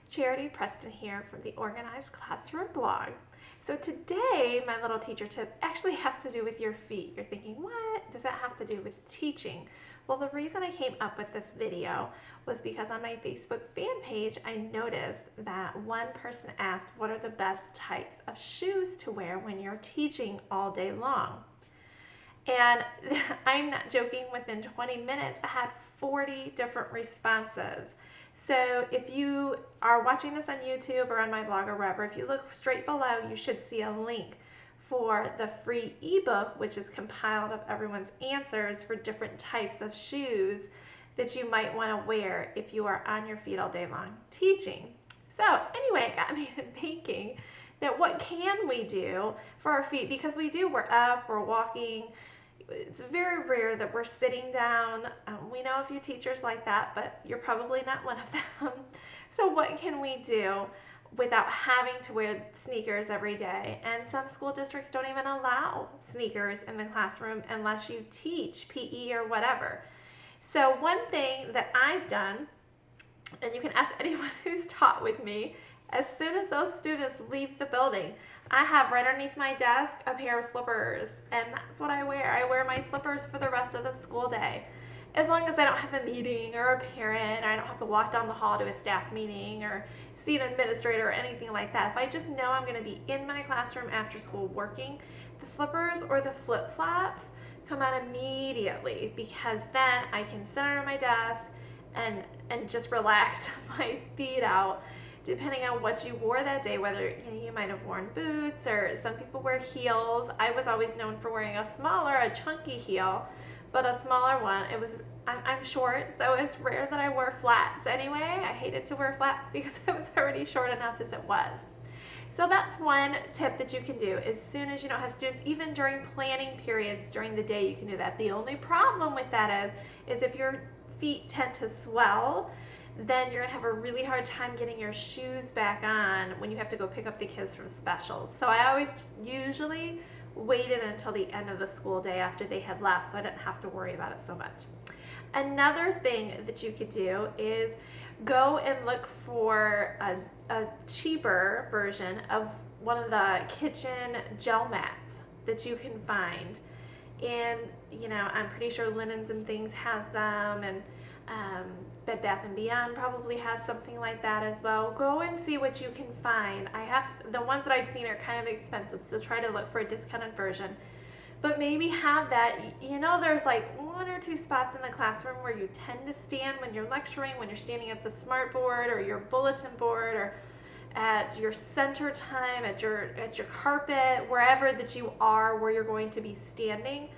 Charity Preston here from the Organized Classroom blog. So today, my little teacher tip actually has to do with your feet. You're thinking, what does that have to do with teaching? Well, the reason I came up with this video was because on my Facebook fan page, I noticed that one person asked, what are the best types of shoes to wear when you're teaching all day long? And I'm not joking, within 20 minutes, I had 40 different responses. So if you are watching this on YouTube or on my blog or wherever, if you look straight below, you should see a link for the free ebook, which is compiled of everyone's answers for different types of shoes that you might want to wear if you are on your feet all day long teaching. So anyway, it got me to thinking that what can we do for our feet? Because we're up, we're walking. It's very rare that we're sitting down. We know a few teachers like that, but you're probably not one of them. So what can we do without having to wear sneakers every day? And some school districts don't even allow sneakers in the classroom unless you teach PE or whatever. So one thing that I've done, and you can ask anyone who's taught with me, as soon as those students leave the building, I have right underneath my desk a pair of slippers, and that's what I wear. I wear my slippers for the rest of the school day. As long as I don't have a meeting or a parent, or I don't have to walk down the hall to a staff meeting or see an administrator or anything like that. If I just know I'm going to be in my classroom after school working, the slippers or the flip-flops come out immediately, because then I can sit under my desk and just relax my feet out, depending on what you wore that day, whether you might have worn boots, or some people wear heels. I was always known for wearing a chunky heel, but a smaller one. I'm short, so it's rare that I wear flats anyway. I hated to wear flats because I was already short enough as it was. So that's one tip that you can do. As soon as you don't have students, even during planning periods during the day, you can do that. The only problem with that is if your feet tend to swell, then you're going to have a really hard time getting your shoes back on when you have to go pick up the kids from specials. So I always usually waited until the end of the school day after they had left, so I didn't have to worry about it so much. Another thing that you could do is go and look for a cheaper version of one of the kitchen gel mats that you can find. And, I'm pretty sure Linens and Things has them, and Bed Bath & Beyond probably has something like that as well. Go and see what you can find. The ones that I've seen are kind of expensive, so try to look for a discounted version. But maybe have that, there's like one or two spots in the classroom where you tend to stand when you're lecturing, when you're standing at the smart board or your bulletin board, or at your center time, at your carpet, wherever that you are where you're going to be standing.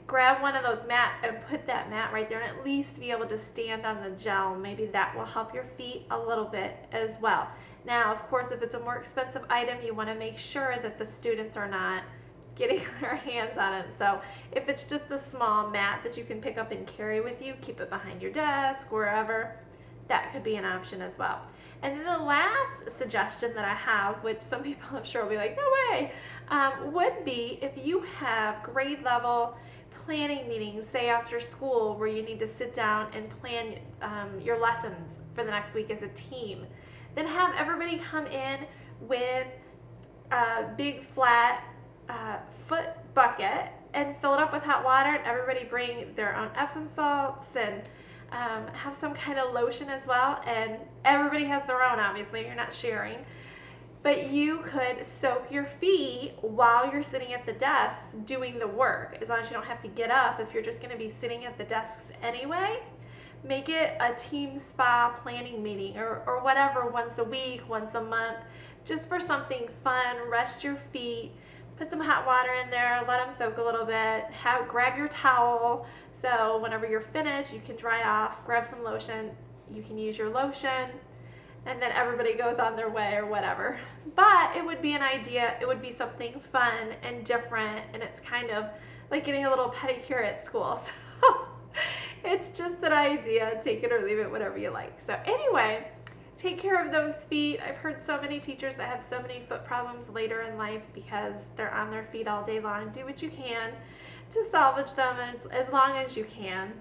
Grab one of those mats and put that mat right there, and at least be able to stand on the gel. Maybe that will help your feet a little bit as well. Now, of course, if it's a more expensive item, you want to make sure that the students are not getting their hands on it. So if it's just a small mat that you can pick up and carry with you, keep it behind your desk, wherever, that could be an option as well. And then the last suggestion that I have, which some people I'm sure will be like, no way, would be if you have grade level planning meetings, say after school, where you need to sit down and plan your lessons for the next week as a team, then have everybody come in with a big flat foot bucket and fill it up with hot water, and everybody bring their own Epsom salts and have some kind of lotion as well. And everybody has their own, obviously, you're not sharing. But you could soak your feet while you're sitting at the desk doing the work, as long as you don't have to get up. If you're just going to be sitting at the desks anyway, make it a team spa planning meeting or whatever, once a week, once a month, just for something fun. Rest your feet, put some hot water in there, let them soak a little bit, grab your towel, so whenever you're finished, you can dry off, grab some lotion, you can use your lotion, and then everybody goes on their way or whatever. But it would be an idea, it would be something fun and different, and it's kind of like getting a little pedicure at school. So it's just an idea, take it or leave it, whatever you like. So anyway, take care of those feet. I've heard so many teachers that have so many foot problems later in life because they're on their feet all day long. Do what you can to salvage them as long as you can.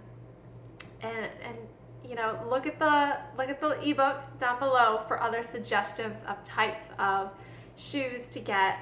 And look at the ebook down below for other suggestions of types of shoes to get,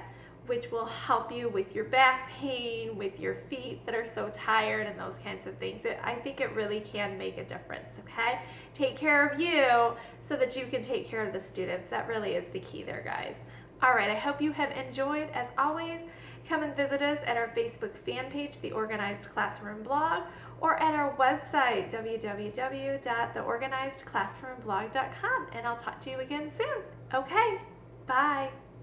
which will help you with your back pain, with your feet that are so tired, and those kinds of things. I think it really can make a difference, okay? Take care of you so that you can take care of the students. That really is the key there, guys. All right, I hope you have enjoyed. As always, come and visit us at our Facebook fan page, The Organized Classroom Blog, or at our website, www.theorganizedclassroomblog.com. And I'll talk to you again soon. Okay, bye.